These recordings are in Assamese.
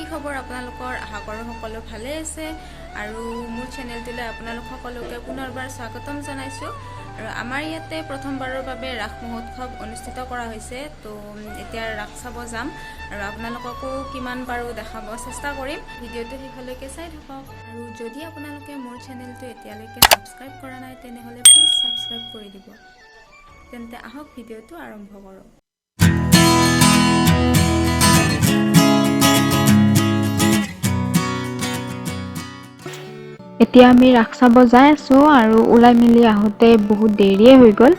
কি খবৰ আপোনালোকৰ আশা কৰোঁ সকলো ভালে আছে আৰু মোৰ চেনেলটোলৈ আপোনালোক সকলোকে পুনৰবাৰ স্বাগতম জনাইছোঁ আৰু আমাৰ ইয়াতে প্ৰথমবাৰৰ বাবে ৰাস মহোৎসৱ অনুষ্ঠিত কৰা হৈছে তো এতিয়া ৰাস চাব যাম আৰু আপোনালোককো কিমান পাৰো দেখাব চেষ্টা কৰিম ভিডিঅ'টো শেষলৈকে চাই থাকক আৰু যদি আপোনালোকে মোৰ চেনেলটো এতিয়ালৈকে সাবস্ক্ৰাইব কৰা নাই তেনেহ'লে প্লিজ সাবস্ক্ৰাইব কৰি দিব তেন্তে আহক ভিডিঅ'টো আৰম্ভ কৰোঁ এতিয়া আমি ৰাস চাব যাই আছো আৰু ওলাই মিলি আহোতে বহুত দেৰিয়ে হৈ গ'ল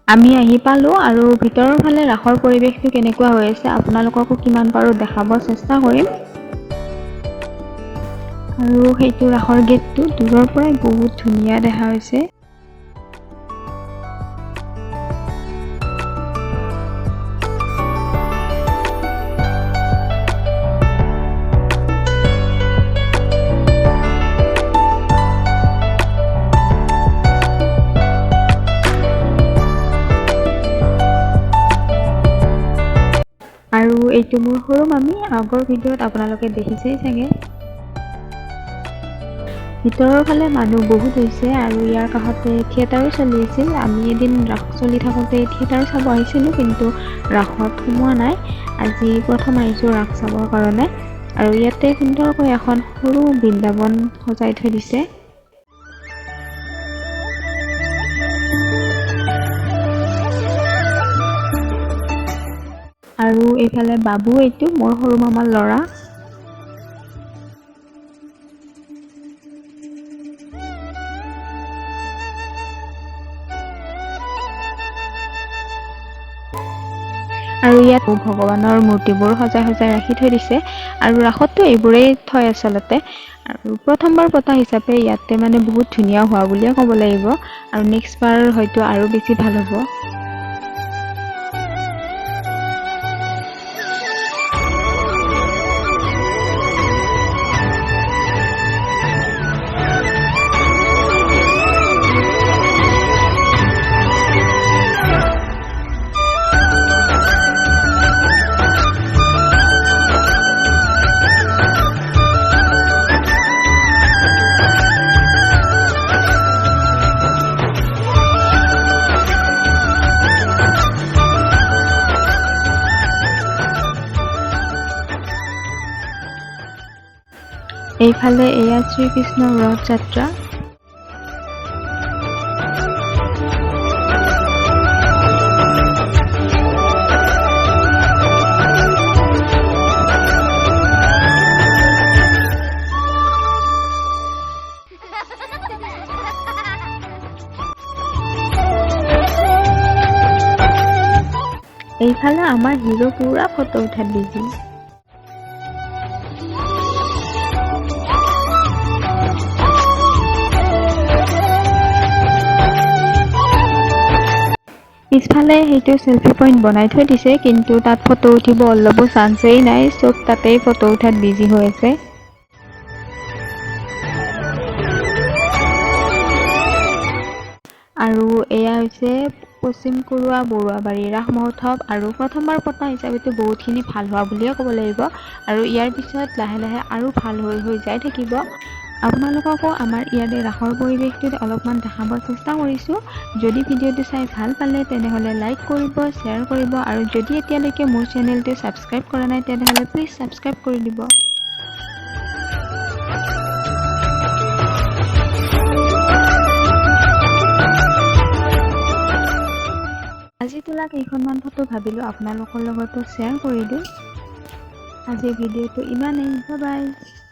আমি আহি পালো আৰু ভিতৰৰ ফালে ৰাসৰ পৰিৱেশটো কেনেকুৱা হৈ আছে আপোনালোককো কিমান পাৰো দেখাব চেষ্টা কৰিম আৰু সেইটো ৰাসৰ গেটটো দূৰৰ পৰাই বহুত ধুনীয়া দেখা হৈছে আৰু এইটো মোৰ সৰু মামী আগৰ ভিডিঅ'ত আপোনালোকে দেখিছেই চাগে ভিতৰৰ ফালে মানুহ বহুত হৈছে আৰু ইয়াৰ কাষতে থিয়েটাৰো চলি আছিল আমি এদিন ৰাস চলি থাকোঁতে থিয়েটাৰ চাব আহিছিলোঁ কিন্তু ৰাসত সোমোৱা নাই আজি প্ৰথম আহিছোঁ ৰাস চাবৰ কাৰণে আৰু ইয়াতে সুন্দৰকৈ এখন সৰু বৃন্দাবন সজাই থৈ দিছে আৰু এইফালে বাবু এইটো মোৰ সৰু মামাৰ ল'ৰা আৰু ইয়াত ভগৱানৰ মূৰ্তিবোৰ সজাই ৰাখি থৈ দিছে আৰু ৰাসতো এইবোৰেই থয় আচলতে আৰু প্ৰথমবাৰ পতা হিচাপে ইয়াতে মানে বহুত ধুনীয়া হোৱা বুলিয়ে ক'ব লাগিব আৰু নেক্সট বাৰ হয়তো আৰু বেছি ভাল হ'ব এইফালে এয়া শ্ৰীকৃষ্ণৰ ৰথ যাত্ৰা এইফালে আমাৰ হিৰো পুৰা ফটো উঠাত বিজি পিছফালে সেইটো সেলফি পইণ্ট বনাই থৈ দিছে কিন্তু তাত ফটো উঠিব অলপো চান্সেই নাই চব তাতেই ফটো উঠাত বিজি হৈ আছে আৰু এয়া হৈছে পশ্চিম কুৰুৱা বৰুৱাবাৰী ৰাস মহোৎসৱ আৰু প্ৰথমবাৰ পতা হিচাপেতো বহুতখিনি ভাল হোৱা বুলিয়ে ক'ব লাগিব আৰু ইয়াৰ পিছত লাহে লাহে আৰু ভাল হৈ যাই থাকিব আপোনালোককো আমাৰ ইয়াতে ৰাসৰ পৰিৱেশটোত অলপমান দেখাব চেষ্টা কৰিছোঁ যদি ভিডিঅ'টো চাই ভাল পালে তেনেহ'লে লাইক কৰিব শ্বেয়াৰ কৰিব আৰু যদি এতিয়ালৈকে মোৰ চেনেলটো ছাবস্ক্ৰাইব কৰা নাই তেনেহ'লে প্লিজ ছাবস্ক্ৰাইব কৰি দিব আজি তোলা কেইখনমান ফটো ভাবিলোঁ আপোনালোকৰ লগতো শ্বেয়াৰ কৰি দিওঁ আজিৰ ভিডিঅ'টো ইমানেই বাই বাই